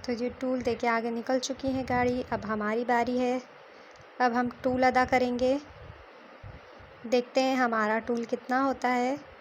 तो ये टूल देके आगे निकल चुकी है गाड़ी। अब हमारी बारी है। अब हम टूल अदा करेंगे। देखते हैं हमारा टूल कितना होता है।